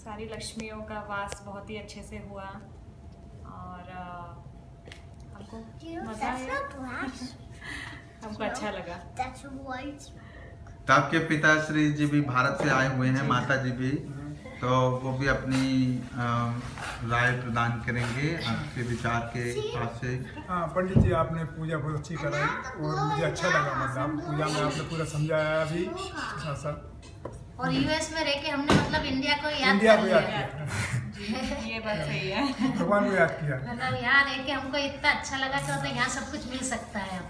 सारी लक्ष्मियों का वास बहुत ही अच्छे से हुआ और हमको मज़ा आया. हमको अच्छा लगा. तो आपके पिताश्री जी भी भारत से आए हुए हैं, माता जी भी, तो वो भी अपनी राय प्रदान करेंगे आपके विचार के हिसाब से. हाँ पंडित जी, आपने पूजा बहुत अच्छी कराई और मुझे अच्छा लगा. मतलब पूजा में आपने पूरा समझाया भी साथ साथ. और यूएस में रह के हमने मतलब इंडिया को याद किया. ये बात सही है. भगवान को याद किया. मतलब यहाँ रह के हमको इतना अच्छा लगा कि मतलब यहाँ सब कुछ मिल सकता है.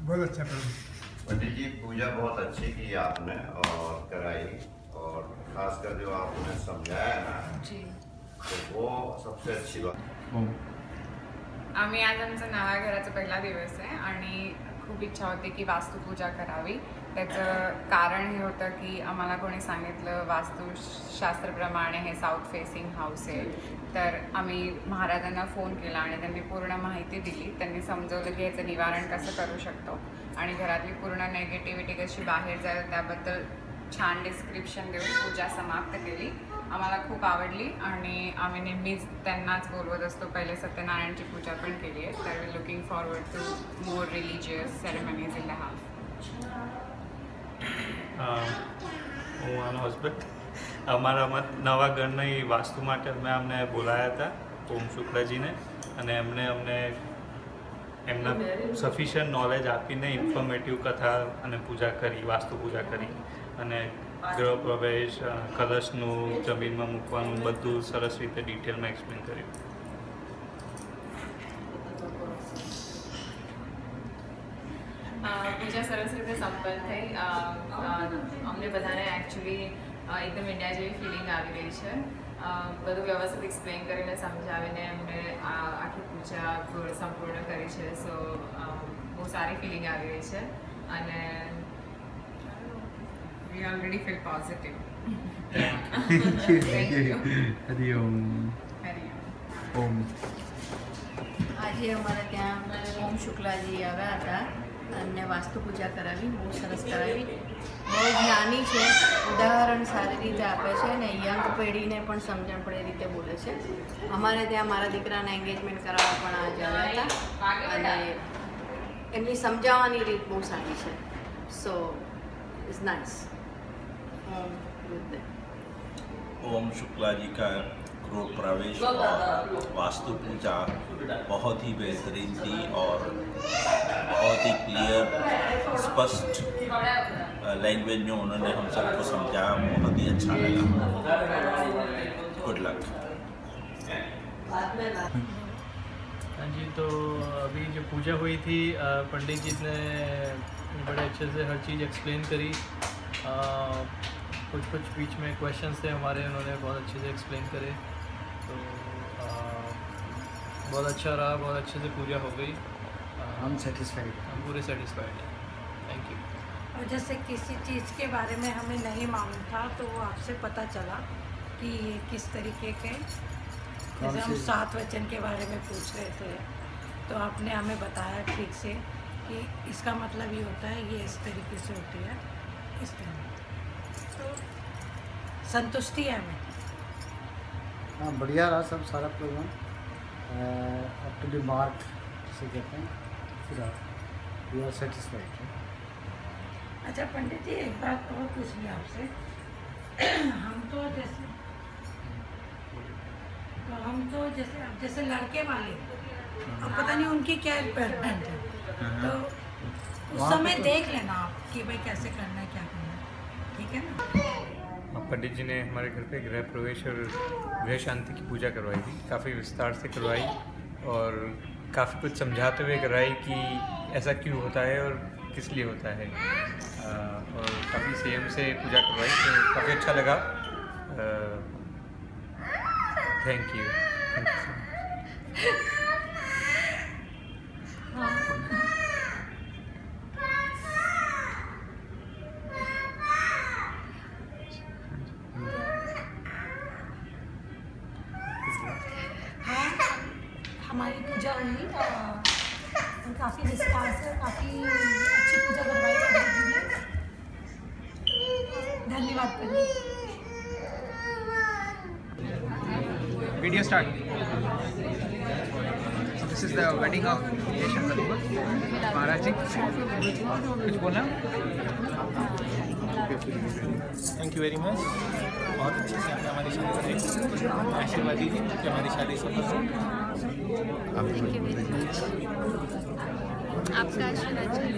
बहुत अच्छा पंडित जी, पूजा बहुत अच्छी की आपने और कराई और खासकर जो आपने समझाया ना तो वो सबसे अच्छी बात. आम्ही आज आमचा नव्या घराचा पहिला दिवस आहे आणि खूप इच्छा होती की वास्तुपूजा करावी. त्याचं कारण हे होतं की आम्हाला कोणी सांगितलं वास्तुशास्त्रप्रमाणे हे साऊथ फेसिंग हाऊस आहे. तर आम्ही महाराजांना फ़ोन केला आणि त्यांनी पूर्ण माहिती दिली. त्यांनी समजवलं की याचं निवारण कसं करू शकतो आणि घरातली पूर्ण नेगेटिव्हिटी कशी बाहेर जाईल त्याबद्दल छान डिस्क्रिप्शन देऊन पूजा समाप्त केली. आम्हाला खूप आवडली आणि आम्ही नेहमीच त्यांनाच बोलवत असतो. पहिले सत्यनारायणची पूजा पण केली आहे. तर we looking forward to more religious ceremonies in the house. હું આનો હસબન્ડ. અમારા નવા ઘરની વાસ્તુ માટે અમે અમને બોલાયા હતા ઓમ શુક્લાજીને અને એમને અમને એમના સફિશિયન્ટ નોલેજ આપીને ઇન્ફોર્મેટિવ કથા અને પૂજા કરી, વાસ્તુ પૂજા કરી અને ગૃહ પ્રવેશ, કલશનું જમીનમાં મૂકવાનું બધું સરસ રીતે ડિટેલમાં એક્સપ્લેન કર્યું. પૂજા સરસ રીતે સંપન્ન થઈ. અમને બધાને એકચ્યુઅલી એકદમ ઇન્ડિયા જેવી ફિલિંગ આવી રહી છે. બધું વ્યવસ્થિત એક્સપ્લેન કરીને સમજાવીને એમને આખી પૂજા સંપૂર્ણ કરી છે. સો બહુ સારી ફિલિંગ આવી રહી છે અને વી ઓલરેડી ફીલ પોઝિટિવ. હરિઓમ. ઓમ. આજે અમારા ત્યાં ઓમ શુક્લાજી આવ્યા હતા અને વાસ્તુ પૂજા કરાવી, બહુ સરસ કરાવી. બહુ જ્ઞાની છે, ઉદાહરણ સારી રીતે આપે છે અને યંગ પેઢીને પણ સમજણ પડે એ રીતે બોલે છે. અમારે ત્યાં મારા દીકરાને એન્ગેજમેન્ટ કરાવવા પણ આજે આવ્યા હતા અને એમની સમજાવવાની રીત બહુ સારી છે. So it's nice. Om Shukla ji का गृह प्रवेश और वास्तु पूजा बहुत ही बेहतरीन थी और बहुत ही क्लियर स्पष्ट लैंग्वेज में उन्होंने हम सबको समझाया, बहुत ही अच्छा लगा। Good luck. हाँ जी, तो अभी जो पूजा हुई थी पंडित जी ने बड़े अच्छे से हर चीज़ एक्सप्लेन करी। कुछ बीच में क्वेश्चंस थे हमारे, उन्होंने बहुत अच्छे से एक्सप्लेन करे, तो बहुत अच्छा रहा, बहुत अच्छे से पूजा हो गई। हम सेटिस्फाइड, हम पूरे सेटिस्फाइड हैं। Thank you. और जैसे किसी चीज़ के बारे में हमें नहीं मालूम था तो वो आपसे पता चला कि ये किस तरीके के, जैसे हम 7 वचन के बारे में पूछ रहे थे तो आपने हमें बताया ठीक से कि इसका मतलब ये होता है, ये इस तरीके से होती है, इस तरह। तो संतुष्टि है हमें। हाँ, बढ़िया रहा सब सारा programme, up to the mark जिसे कहते हैं, पूरा वी आर सेटिस्फाइड। अच्छा पंडित जी, एक बात और पूछनी है आपसे। हम तो जैसे लड़के वाले, अब पता नहीं उनकी क्या रिक्वायरमेंट है, तो उस समय देख लेना आप कि भाई कैसे करना है, क्या करना है, ठीक है ना। पंडित जी ने हमारे घर पे गृह प्रवेश और गृह शांति की पूजा करवाई थी, काफ़ी विस्तार से करवाई और काफ़ी कुछ समझाते हुए कराई कि ऐसा क्यों होता है और किस लिए होता है, और काफ़ी संयम से पूजा करवाई, तो काफ़ी अच्छा लगा। Thank you so much. हमारी पूजा हुई और काफ़ी विस्तार से काफ़ी अच्छी पूजा करवाई पंडित जी ने। धन्यवाद पंडित। Video start. So this is the wedding of Yeshan Kalima. Maharaj जी, कुछ बोलना? Thank you very much. बहुत अच्छे से आपने हमारी शादी करी, आशीर्वाद दीजिए कि हमारी शादी सफल हो। थैंक यू वेरी मच, आपका आशीर्वाद चाहिए।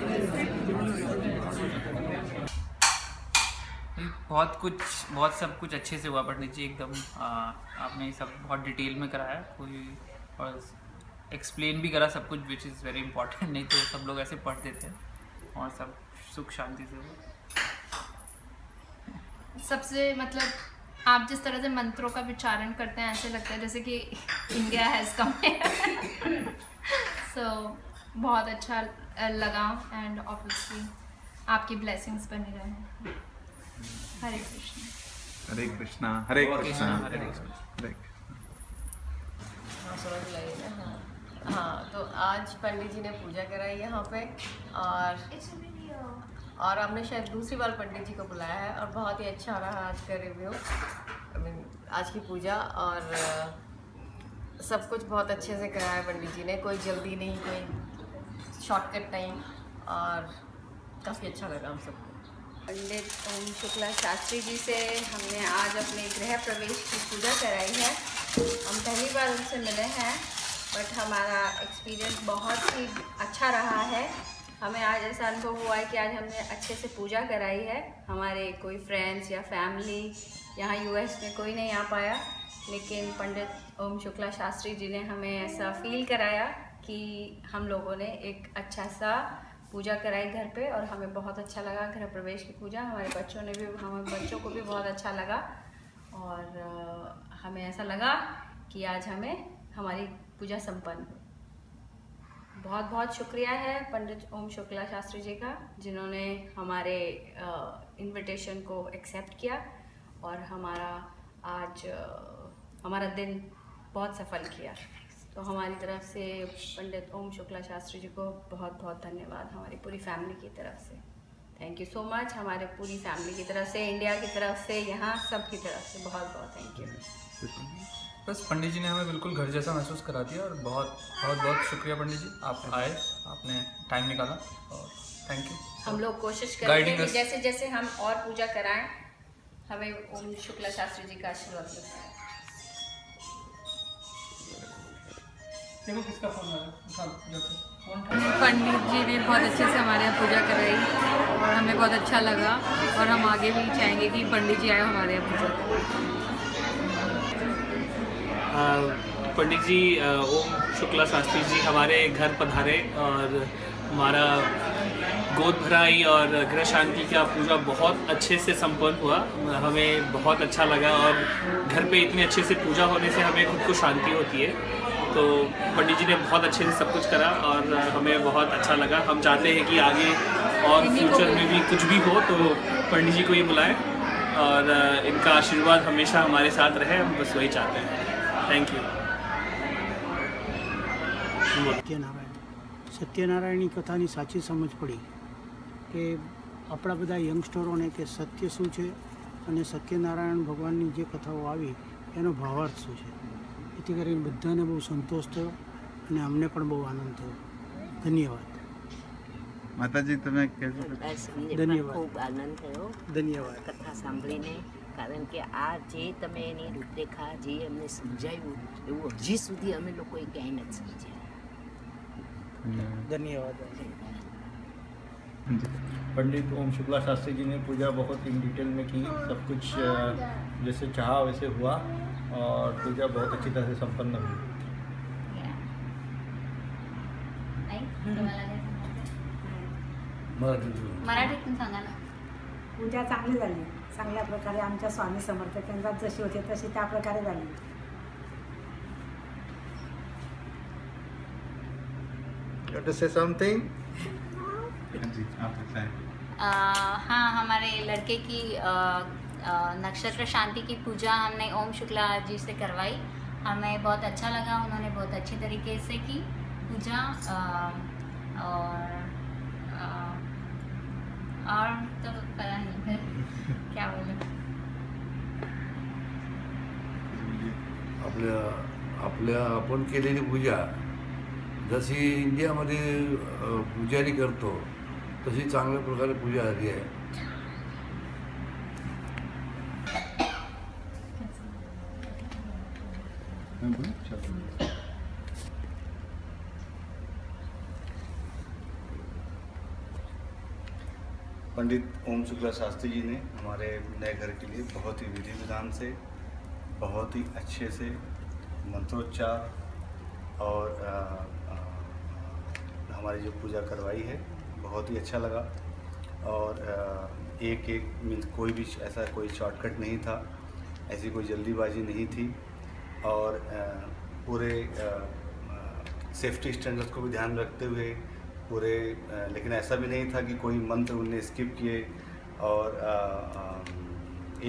बहुत सब कुछ अच्छे से हुआ पंडित जी, एकदम आपने सब बहुत डिटेल में कराया, कोई और एक्सप्लेन भी करा सब कुछ, विच इज़ वेरी इंपॉर्टेंट, नहीं तो सब लोग ऐसे पढ़ देते हैं, और सब सुख शांति से हुआ। सबसे मतलब आप जिस तरह से मंत्रों का विचारण करते हैं, ऐसे लगता है जैसे कि इंडिया हैज़ कम सो बहुत अच्छा लगा, एंड ऑब्वियसली आपकी ब्लेसिंग्स बने रहे। हरे कृष्ण। हरे कृष्णा। हरे कृष्णा। हरे कृष्णा। हाँ, तो आज पंडित जी ने पूजा कराई यहाँ पे, और हमने शायद दूसरी बार पंडित जी को बुलाया है, और बहुत ही अच्छा रहा आज का रिव्यू, आज की पूजा, और सब कुछ बहुत अच्छे से कराया पंडित जी ने, कोई जल्दी नहीं, कोई शॉर्टकट नहीं, और काफ़ी अच्छा लगा हम सबको। पंडित ओम शुक्ला शास्त्री जी से हमने आज अपने गृह प्रवेश की पूजा कराई है। हम पहली बार उनसे मिले हैं, बट हमारा एक्सपीरियंस बहुत ही अच्छा रहा है। हमें आज ऐसा अनुभव हुआ है कि आज हमने अच्छे से पूजा कराई है। हमारे कोई फ्रेंड्स या फैमिली यहाँ यूएस में कोई नहीं आ पाया, लेकिन पंडित ओम शुक्ला शास्त्री जी ने हमें ऐसा फील कराया कि हम लोगों ने एक अच्छा सा पूजा कराई घर पे, और हमें बहुत अच्छा लगा गृह प्रवेश की पूजा। हमारे बच्चों को भी बहुत अच्छा लगा, और हमें ऐसा लगा कि आज हमारी पूजा संपन्न हुई। बहुत बहुत शुक्रिया है पंडित ओम शुक्ला शास्त्री जी का, जिन्होंने हमारे इनविटेशन को एक्सेप्ट किया, और हमारा दिन बहुत सफल किया। तो हमारी तरफ से पंडित ओम शुक्ला शास्त्री जी को बहुत बहुत धन्यवाद, हमारी पूरी फैमिली की तरफ से। थैंक यू सो मच, हमारे पूरी फैमिली की तरफ से, इंडिया की तरफ से, यहाँ सब की तरफ से बहुत बहुत थैंक यू। बस पंडित जी ने हमें बिल्कुल घर जैसा महसूस करा दिया, और बहुत बहुत बहुत शुक्रिया पंडित जी, आप आए, आपने टाइम निकाला, और थैंक यू। हम लोग कोशिश करेंगे कि जैसे जैसे हम और पूजा कराएं हमें ओम शुक्ला शास्त्री जी का आशीर्वाद मिलता है। देखो किसका फोन आ रहा है। पंडित जी ने बहुत अच्छे से हमारे यहाँ पूजा कराई और हमें बहुत अच्छा लगा और हम आगे भी चाहेंगे कि पंडित जी आए हमारे यहाँ पूजा करें। पंडित जी ओम शुक्ला शास्त्री जी हमारे घर पधारे और हमारा गोद भराई और गृह शांति का पूजा बहुत अच्छे से संपन्न हुआ। हमें बहुत अच्छा लगा और घर पे इतने अच्छे से पूजा होने से हमें खुद को शांति होती है। तो पंडित जी ने बहुत अच्छे से सब कुछ करा और हमें बहुत अच्छा लगा। हम चाहते हैं कि आगे और फ्यूचर में भी कुछ भी हो तो पंडित जी को ये बुलाएं और इनका आशीर्वाद हमेशा हमारे साथ रहे, हम बस वही चाहते हैं। Thank you. સત્યનારાયણની કથાની સાચી સમજ પડી કે આપણા બધા યંગસ્ટરોને કે સત્ય શું છે અને સત્યનારાયણ ભગવાનની જે કથાઓ આવી એનો ભાવાર્થ શું છે, એથી કરીને બધાને બહુ સંતોષ થયો અને અમને પણ બહુ આનંદ થયો. ધન્યવાદ. માતાજી તમે કહેજો. ધન્યવાદ. ખૂબ આનંદ થયો ધન્યવાદ કથા સાંભળીને, કારણ કે આ જે તમે એની રૂપરેખા જે અમને સમજાવ્યું એવું હજી સુધી અમે લોકોએ ક્યાંય નથી સમજ્યા. धन्यवाद. पंडित ओम शुक्ला शास्त्री जी ने पूजा बहुत इन डिटेल में की, सब कुछ जैसे चाहा वैसे हुआ और पूजा बहुत अच्छी तरह से संपन्न हुई. मराठीतून सांगा ना. पूजा चांगली झाली, चांगल्या प्रकारे आमच्या स्वामी समर्थ केंद्रात जशी होती तशी त्या प्रकारे झाली. You want to say something? हाँ, हमारे लड़के की नक्षत्र शांति की पूजा हमने ओम शुक्ला जी से करवाई। हमें बहुत अच्छा लगा, उन्होंने बहुत अच्छी तरीके से की पूजा। और तो पता नहीं फिर क्या बोलूं। आपण केलेली पूजा जशी इंडियामध्ये पुजारी करतो तशी चांगल्या प्रकारे पूजा झाली आहे. पंडित ओम शुक्ला शास्त्री जी ने हमारे नए घर के लिए बहुत ही विधि विधान से, बहुत ही अच्छे से मंत्रोच्चार और हमारी जो पूजा करवाई है बहुत ही अच्छा लगा. और एक मीन्स कोई भी ऐसा कोई शॉर्टकट नहीं था, ऐसी कोई जल्दीबाजी नहीं थी और पूरे सेफ्टी स्टैंडर्ड्स को भी ध्यान रखते हुए पूरे, लेकिन ऐसा भी नहीं था कि कोई मंत्र उनने स्किप किए और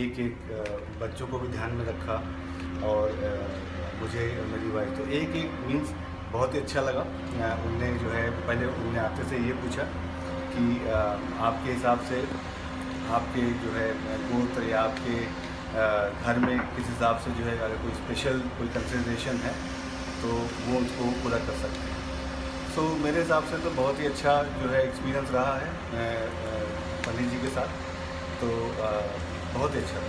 एक बच्चों को भी ध्यान में रखा और मुझे मेरी वाइफ तो एक मीन्स बहुत ही अच्छा लगा. उनने जो है पहले उनने आते से ये पूछा कि आपके हिसाब से आपके जो है गोत्र या आपके घर में किस हिसाब से जो है अगर कोई स्पेशल कोई कंसिडरेशन है तो वो उसको पूरा कर सकते हैं. सो मेरे हिसाब से तो बहुत ही अच्छा जो है एक्सपीरियंस रहा है पंडित जी के साथ, तो बहुत ही अच्छा.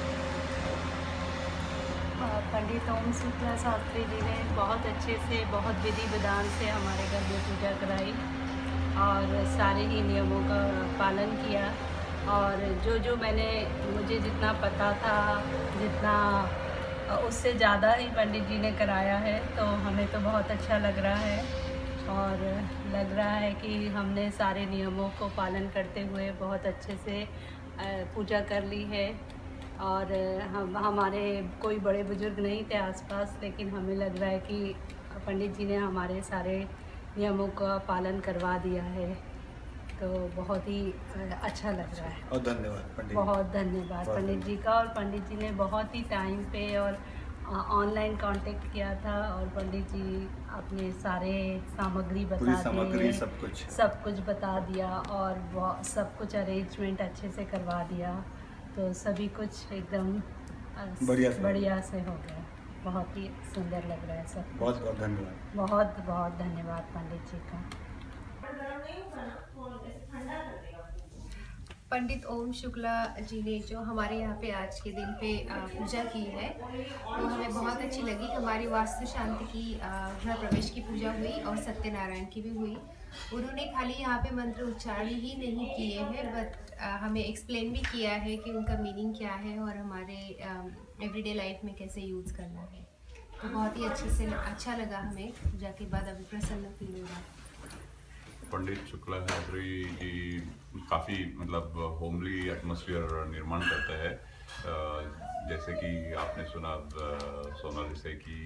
पंडित ओम शुक्ला शास्त्री जी ने बहुत अच्छे से, बहुत विधि विधान से हमारे घर में पूजा कराई और सारे ही नियमों का पालन किया. और जो मुझे जितना पता था, जितना उससे ज़्यादा ही पंडित जी ने कराया है, तो हमें तो बहुत अच्छा लग रहा है और लग रहा है कि हमने सारे नियमों को पालन करते हुए बहुत अच्छे से पूजा कर ली है. और हमारे कोई बड़े बुजुर्ग नहीं थे आसपास, लेकिन हमें लग रहा है कि पंडित जी ने हमारे सारे नियमों का पालन करवा दिया है, तो बहुत ही अच्छा लग रहा है. और धन्यवाद पंडित, बहुत धन्यवाद पंडित जी का. और पंडित जी ने बहुत ही टाइम पे और ऑनलाइन कांटेक्ट किया था और पंडित जी अपने सारे सामग्री बता दिए, सब कुछ बता दिया और सब कुछ अरेंजमेंट अच्छे से करवा दिया, तो सभी कुछ एकदम बढ़िया से हो गया. बहुत ही सुंदर लग रहा है सब. बहुत बहुत धन्यवाद. बहुत बहुत धन्यवाद पंडित जी का. पंडित ओम शुक्ला जी ने जो हमारे यहाँ पे आज के दिन पे पूजा की है वो हमें बहुत अच्छी लगी। हमारी वास्तु शांति की गृह प्रवेश की पूजा हुई और सत्यनारायण की भी हुई। उन्होंने खाली यहाँ पे मंत्र उच्चारण ही नहीं किए हैं बट हमें एक्सप्लेन भी किया है कि उनका मीनिंग क्या है और हमारे एवरीडे लाइफ में कैसे यूज़ करना है। तो बहुत ही अच्छे से अच्छा लगा हमें पूजा के बाद, अभी प्रसन्न फील हो रहा है। पंडित शुक्ला शास्त्री जी काफ़ी मतलब होमली एटमॉस्फेयर निर्माण करते हैं। जैसे कि आपने सुना सोनाली से कि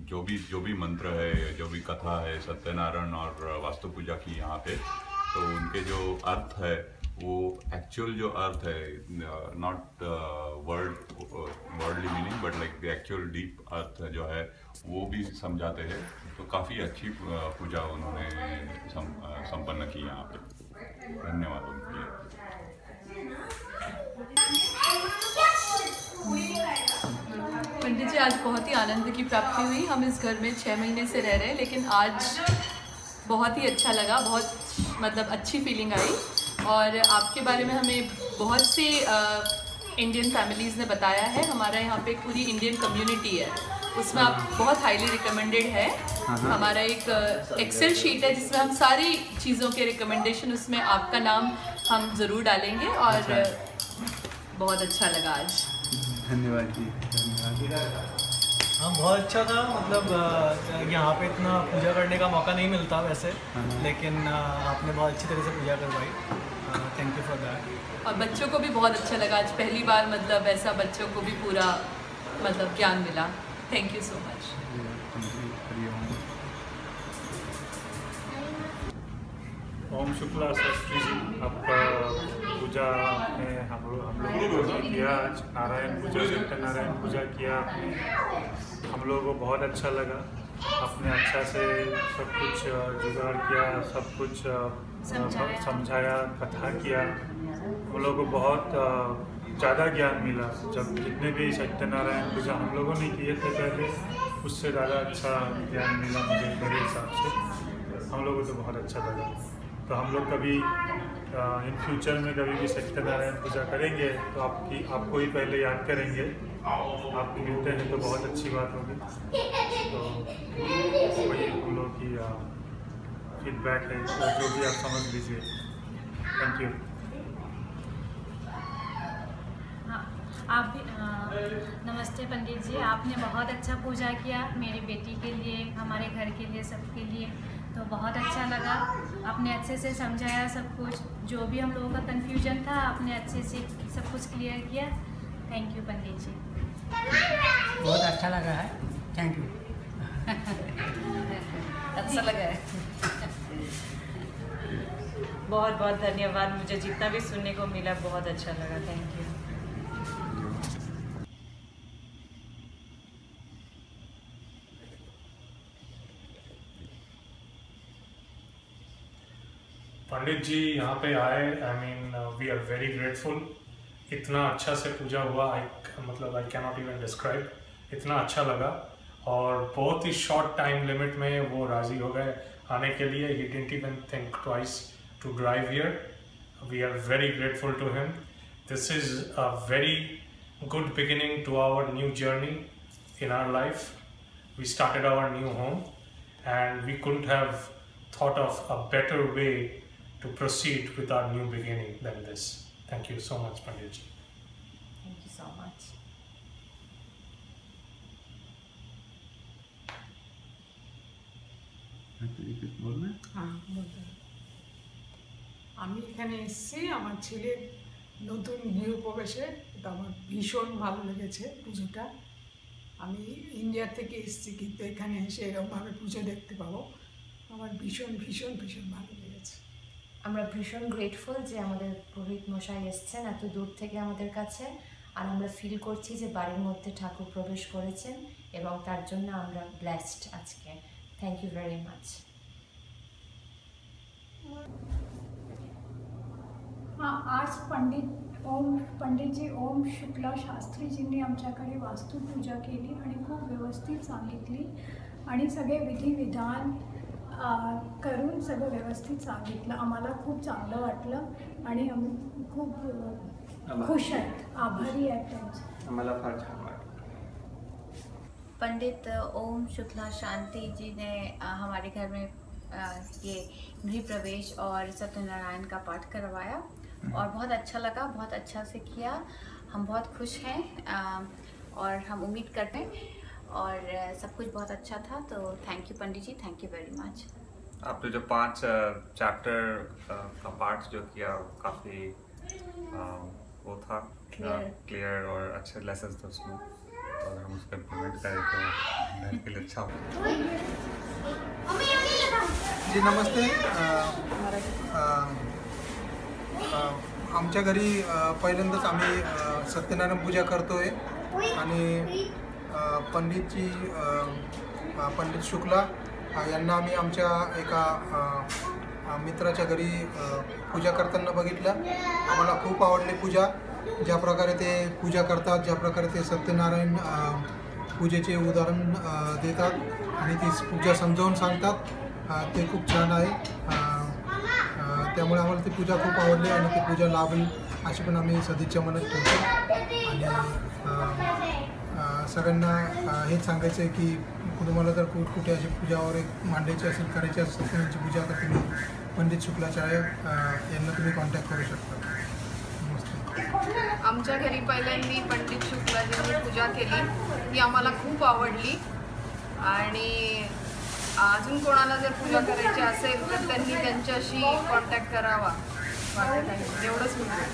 जो भी मंत्र है, जो भी कथा है सत्यनारायण और वास्तु पूजा की यहाँ पे, तो उनके जो अर्थ है वो एक्चुअल जो अर्थ है, not worldly meaning but like the actual deep अर्थ जो है वो भी समझाते हैं। तो काफ़ी अच्छी पूजा उन्होंने संपन्न की यहाँ पे। धन्यवाद उनके। पंडित जी, आज बहुत ही आनंद की प्राप्ति हुई। हम इस घर में 6 महीने से रह रहे हैं, लेकिन आज बहुत ही अच्छा लगा, बहुत मतलब अच्छी फीलिंग आई। और आपके बारे में हमें बहुत सी इंडियन फैमिलीज़ ने बताया है। हमारा यहाँ पे पूरी इंडियन कम्युनिटी है, उसमें आप बहुत हाईली रिकमेंडेड है। हमारा एक एक्सेल शीट है जिसमें हम सारी चीज़ों के रिकमेंडेशन, उसमें आपका नाम हम ज़रूर डालेंगे। और बहुत अच्छा लगा आज। धन्यवाद जी, धन्यवाद। हाँ, बहुत अच्छा था। मतलब यहाँ पे इतना पूजा करने का मौका नहीं मिलता वैसे, लेकिन आपने बहुत अच्छी तरह से पूजा करवाई। Thank you for that. और बच्चों को भी बहुत अच्छा लगा आज, पहली बार मतलब ऐसा बच्चों को भी पूरा मतलब ज्ञान मिला। Thank you so much. Om Shukla Shastri ji, आपका पूजा में हम लोग ने किया आज। नारायण पूजा, सत्यनारायण पूजा किया आपने। हम लोगों को बहुत अच्छा लगा। आपने अच्छा से सब कुछ जुगाड़ किया, सब कुछ समझाया, कथा किया। हम लोगों को बहुत ज़्यादा ज्ञान मिला। जब जितने भी सत्यनारायण पूजा हम लोगों ने किए थे पहले, उससे ज़्यादा अच्छा ज्ञान मिला मुझे मेरे हिसाब से। हम लोगों को तो बहुत अच्छा लगा। तो हम लोग कभी इन फ्यूचर में कभी भी सत्यनारायण पूजा करेंगे तो आपको ही पहले याद करेंगे। आप मिलते हैं तो बहुत अच्छी बात होगी। तो वही हम लोग की फीडबैक है, तो जो भी आप समझ लीजिए। Thank you. आप भी नमस्ते पंडित जी, आपने बहुत अच्छा पूजा किया मेरी बेटी के लिए, हमारे घर के लिए, सबके लिए। तो बहुत अच्छा लगा। आपने अच्छे से समझाया सब कुछ, जो भी हम लोगों का कन्फ्यूजन था आपने अच्छे से सब कुछ क्लियर किया। Thank you Pandit ji. बहुत अच्छा लगा है। Thank you. अच्छा लगा है। बहुत बहुत धन्यवाद। मुझे जितना भी सुनने को मिला बहुत अच्छा लगा। Thank you. पंडित जी यहाँ पे आए, I mean we are very grateful. इतना अच्छा से पूजा हुआ, मतलब आई कैनॉट इवन डिस्क्राइब। इतना अच्छा लगा और बहुत ही शॉर्ट टाइम लिमिट में वो राज़ी हो गए आने के लिए। He didn't even think twice to drive here. We are very grateful to him. This is a very good beginning to our new journey in our life. We started our new home and we couldn't have thought of a better way to proceed with our new beginning than this. Thank you so much, Pandit ji. Thank you so much. আমি এখানে এসেছি আমার ছেলের নতুন গৃহপ্রবেশে। এটা আমার ভীষণ ভালো লেগেছে পুজোটা। আমি ইন্ডিয়া থেকে এসেছি, কিন্তু এখানে এসে এরকমভাবে পুজো দেখতে পাবো আমার ভীষণ ভীষণ ভীষণ ভালো লেগেছে। আমরা ভীষণ গ্রেটফুল যে আমাদের পুরোহিত মশাই এসেছেন এত দূর থেকে আমাদের কাছে। আর আমরা ফিল করছি যে বাড়ির মধ্যে ঠাকুর প্রবেশ করেছেন এবং তার জন্য আমরা ব্লেসড আজকে। Thank you very much. हाँ, आज पंडित जी ओम शुक्ला शास्त्री जींनी आमच्याकडे वास्तुपूजा केली आणि खूप व्यवस्थित सांगितली आणि सगळे विधिविधान करून सगळं व्यवस्थित सांगितलं। आम्हाला खूप चांगलं वाटलं आणि आम्ही खूप खुश आहेत, आभारी आहेत त्यांचे. आम्हाला फार छान वाटलं. पंडित ओम शुक्ला शांति जी ने हमारे घर में ये गृह प्रवेश और सत्यनारायण का पाठ करवाया और बहुत अच्छा लगा, बहुत अच्छा से किया. हम बहुत खुश हैं और हम उम्मीद करते हैं और सब कुछ बहुत अच्छा था. तो thank you Pandit ji, thank you very much. आपने जो 5 चैप्टर का पाठ जो किया काफ़ी वो था क्लियर और अच्छे लेसन थे उसमें, और हम उसको इम्प्लीमेंट करें तो घर के लिए अच्छा हो. जी नमस्ते. आमच्या घरी पहिल्यांदाच आम्ही सत्यनारायण पूजा करतोय आणि पंडित शुक्ला यांना आम्ही आमच्या एका मित्राच्या घरी पूजा करताना बघितलं. आम्हाला खूप आवडली पूजा, ज्या प्रकारे ते पूजा करतात, ज्या प्रकारे ते सत्यनारायण पूजेचे उदाहरण देतात आणि ती पूजा समजावून सांगतात, ते खूप छान आहे. त्यामुळे आम्हाला ती पूजा खूप आवडली आणि ती पूजा लाभेल अशी पण आम्ही सदिच्छा मनात ठेवतो. आणि सगळ्यांना हेच सांगायचं आहे की तुम्हाला जर कुठे अशी पूजा वगैरे मांडायची असेल, करायची असेल सत्यनारायणची पूजा, तर तुम्ही पंडित शुक्लाचार्य यांना तुम्ही कॉन्टॅक्ट करू शकता. आमच्या घरी पहिल्यांदा पंडित शुक्लाजींनी पूजा केली, ती आम्हाला खूप आवडली. आणि अजून कोणाला जर पूजा करायची असेल तर त्यांनी त्यांच्याशी कॉन्टॅक्ट करावा. एवढंच म्हणतो.